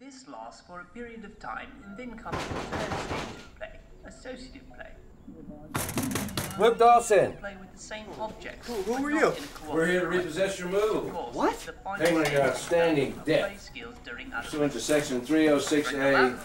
This lasts for a period of time and then comes the third stage of play, associative play. Whip Dawson. Play with the same objects. Who are you? We're here to repossess your move. What? Payment your outstanding debt. Pursuant to section 306A,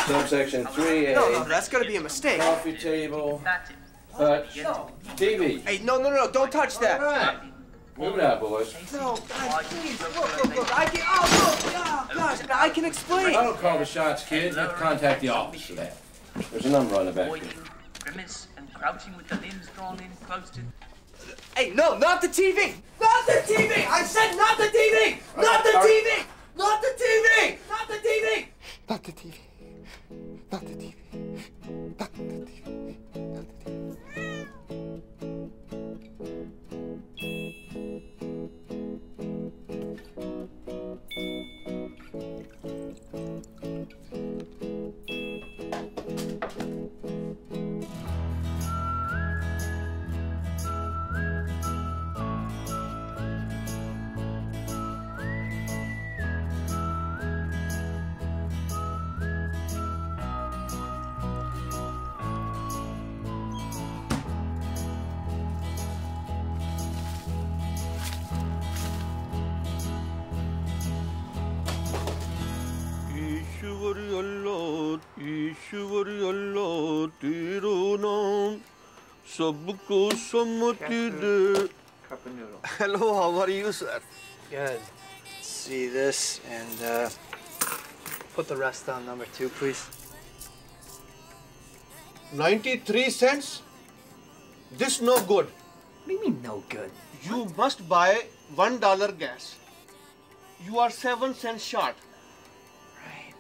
subsection 3A. No, that's gonna be a mistake. Coffee table. Touch. TV. Hey, no, don't touch that. All right. Move it out, boys. No, guys, please, look, I can, gosh, I can explain. I don't call the shots, kids. You have to contact the office for that. There's a number on the back here. Grimace and crouching with the limbs drawn in close to... Hey, no, not the TV! Not the TV! I said not the TV! Not the TV! Not the TV! Not the TV! Not the TV. Not the TV. Not the TV. Not the TV. Hello, how are you, sir? Good. See this and put the rest on number 2, please. 93 cents? This no good. What do you mean no good? You must buy $1 gas. You are 7 cents short. Right.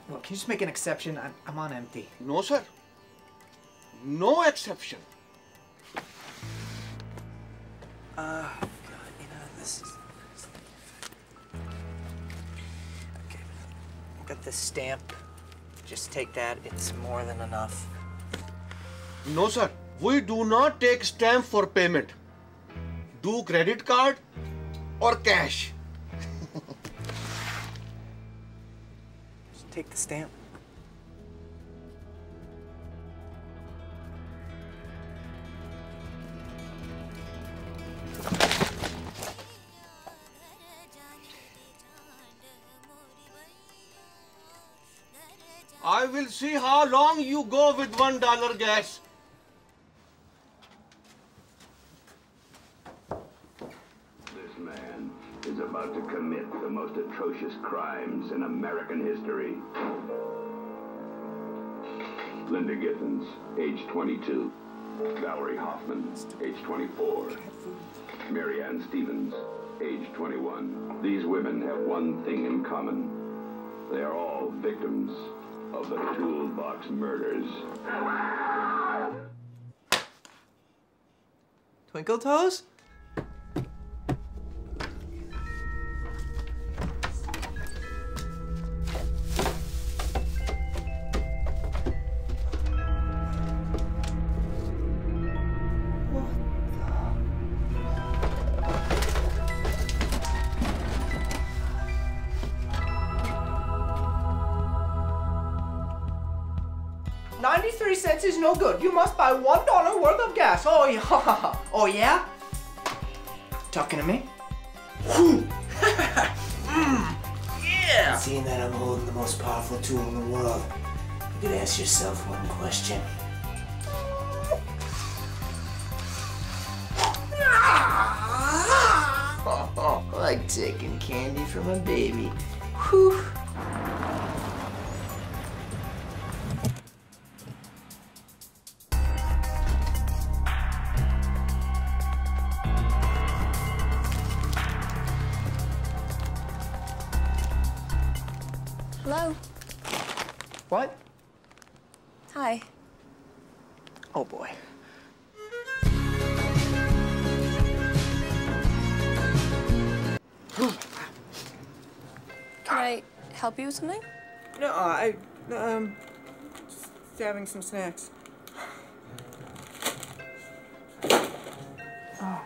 Well, can you just make an exception? I'm on empty. No, sir. No exception. God, this is... Okay, got this stamp. Just take that. It's more than enough. No, sir. We do not take stamp for payment. Do credit card or cash. Just take the stamp. I will see how long you go with $1 gas. This man is about to commit the most atrocious crimes in American history. Linda Gittens, age 22. Valerie Hoffman, age 24. Mary Ann Stevens, age 21. These women have one thing in common. They are all victims of the Toolbox murders. Twinkle Toes? $0.93 is no good. You must buy $1 worth of gas. Oh yeah. Oh yeah? Talking to me? Yeah! Seeing that I'm holding the most powerful tool in the world, you could ask yourself one question. Like taking candy from a baby. Whew. Hello. What? Hi. Oh boy. Can I help you with something? No, just having some snacks. Oh.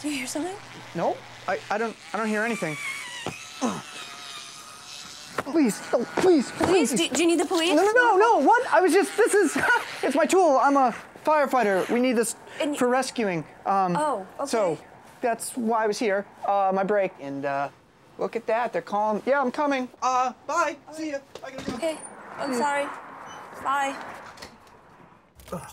Do you hear something? No, I don't hear anything. Please, no, please. Please, do you need the police? No, what? This is, it's my tool. I'm a firefighter. We need this for rescuing. Oh, okay. So that's why I was here, my break. And look at that, they're calling. Yeah, I'm coming. Bye, see ya. I gotta go. Okay, I'm sorry. Bye. Oh.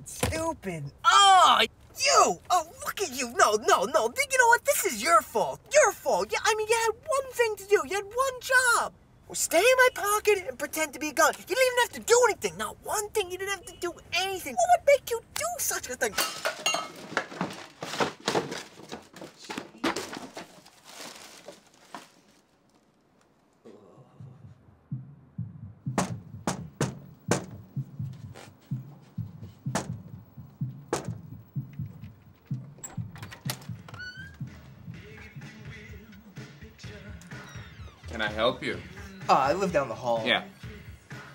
Stupid. Oh, you! Oh, look at you. No. You know what? This is your fault. Your fault. Yeah, I mean, you had one thing to do. You had one job. Well, stay in my pocket and pretend to be a gun. You didn't even have to do anything. Not one thing. You didn't have to do anything. What would make you do such a thing? Can I help you? I live down the hall. Yeah,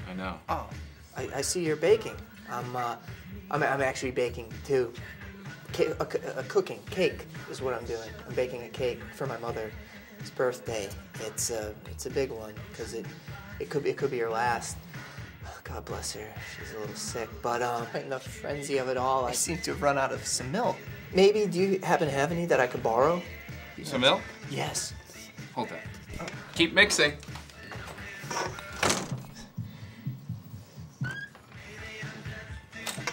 I know. Oh, I see you're baking. I'm actually baking too. Cooking cake is what I'm doing. I'm baking a cake for my mother's birthday. It's a big one because it could be her last. God bless her. She's a little sick, but in the frenzy of it all, I seem to have run out of some milk. Maybe do you happen to have any that I could borrow? Some milk? Yes. Hold that. Keep mixing.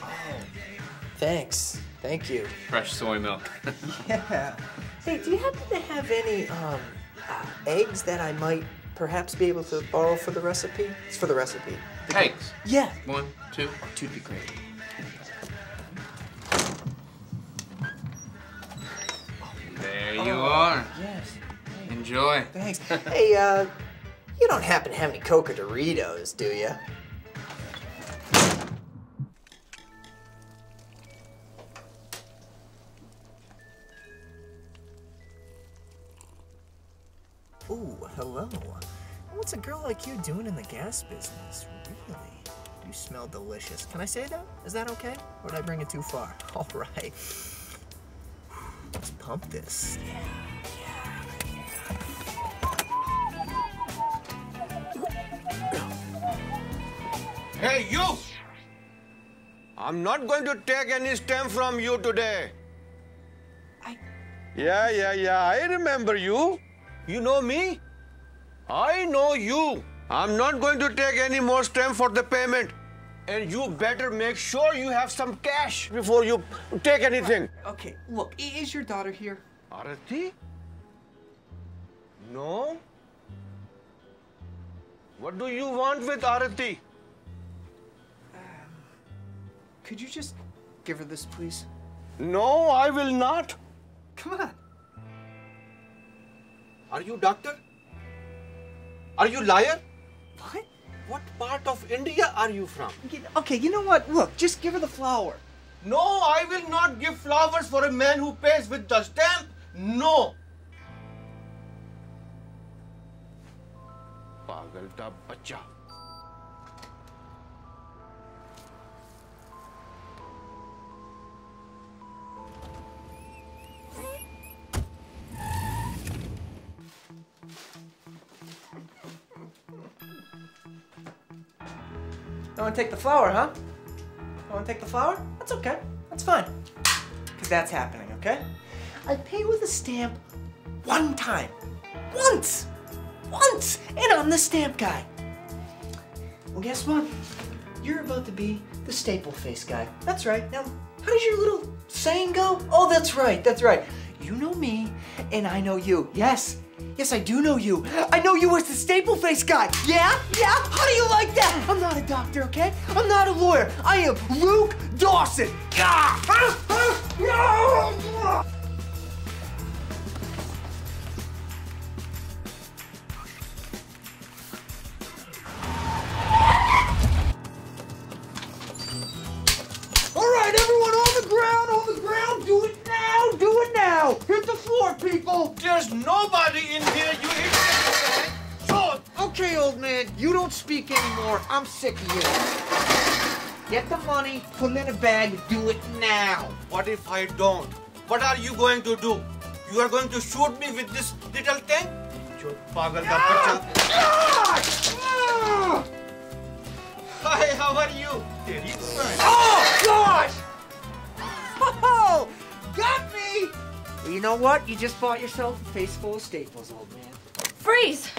Oh, thanks. Thank you. Fresh soy milk. Yeah. Hey, do you happen to have any eggs that I might perhaps be able to borrow for the recipe? It's for the recipe. Eggs? Yeah. 1, 2. Oh, 2'd be great. There you are. Yes. Enjoy. Thanks. Hey, you don't happen to have any Coke or Doritos, do you? Ooh, hello. What's a girl like you doing in the gas business? Really? You smell delicious. Can I say that? Is that okay? Or did I bring it too far? All right. Let's pump this. Hey, you! I'm not going to take any stamp from you today. Yeah, I remember you. You know me? I know you. I'm not going to take any more stamp for the payment. And you better make sure you have some cash before you take anything. Okay, look, is your daughter here? Arati? No? What do you want with Arati? Could you just give her this, please? No, I will not. Come on. Are you doctor? Are you liar? What? What part of India are you from? Okay, you know what? Look, just give her the flower. No, I will not give flowers for a man who pays with the stamp. No. Pagal da bacha. Don't want to take the flower, huh? Don't want to take the flower? That's okay. That's fine. Because that's happening, okay? I pay with a stamp one time. Once! Once! And I'm the stamp guy. Well, guess what? You're about to be the staple face guy. That's right. Now, how does your little saying go? Oh, that's right. That's right. You know me, and I know you. Yes. Yes, I do know you. I know you as the staple face guy. Yeah? Yeah? How do you like that? I'm not a doctor, okay? I'm not a lawyer. I am Luke Dawson. All right, everyone on the ground, on the ground. Do it now, do it now. Hit the floor, people. There's nobody in here. You hit me. So, Okay, old man, you don't speak anymore. I'm sick of you. Get the money, put it in a bag, do it now. What if I don't? What are you going to do? You are going to shoot me with this little thing? Hi, how are you? Oh, gosh! Oh, got me! Well, you know what? You just bought yourself a face full of staples, old man. Freeze!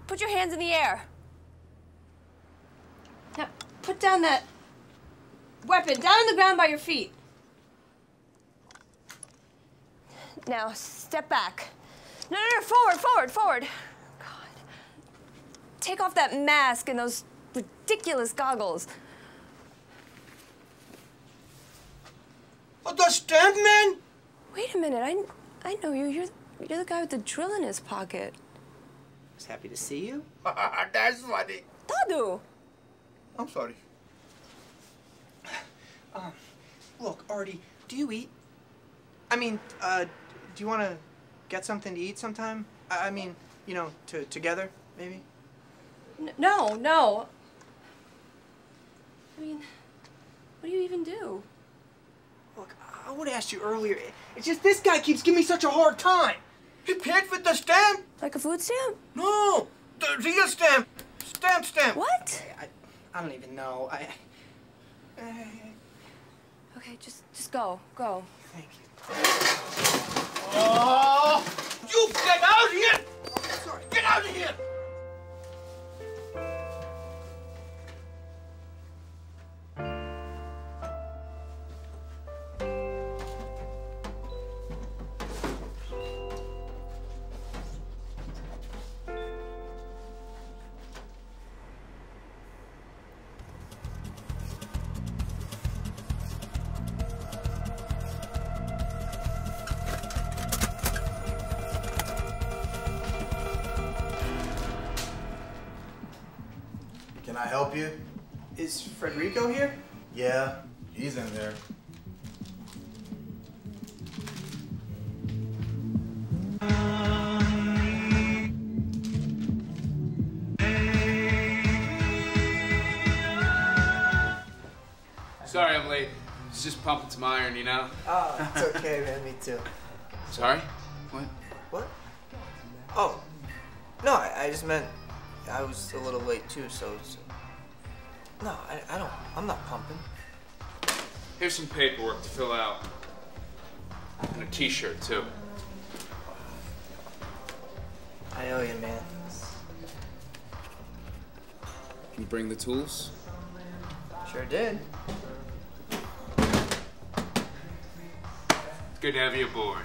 Put your hands in the air. Now, put down that weapon, down on the ground by your feet. Now, step back. No, forward. God. Take off that mask and those ridiculous goggles. Oh, the stamp man? Wait a minute, I know you. You're the guy with the drill in his pocket. I was happy to see you. That's funny. Dadu! I'm sorry. Look, Artie, do you eat? I mean, do you want to get something to eat sometime? I mean, you know, together, maybe? No. I mean, what do you even do? Look, I would have asked you earlier. It's just this guy keeps giving me such a hard time. He paid with the stamp? Like a food stamp? No, the real stamp. Stamp. What? I don't even know. Okay, just go. Thank you. Oh, you get out here! Sorry. Get out of here! Can I help you? Is Federico here? Yeah, he's in there. Sorry I'm late. It's just pumping some iron, you know? Oh, it's okay, man. Me too. Sorry? What? What? Oh. No, I just meant I was a little late too, so no, I'm not pumping. Here's some paperwork to fill out. And a t-shirt, too. I owe you, man. You bring the tools? Sure did. It's good to have you aboard.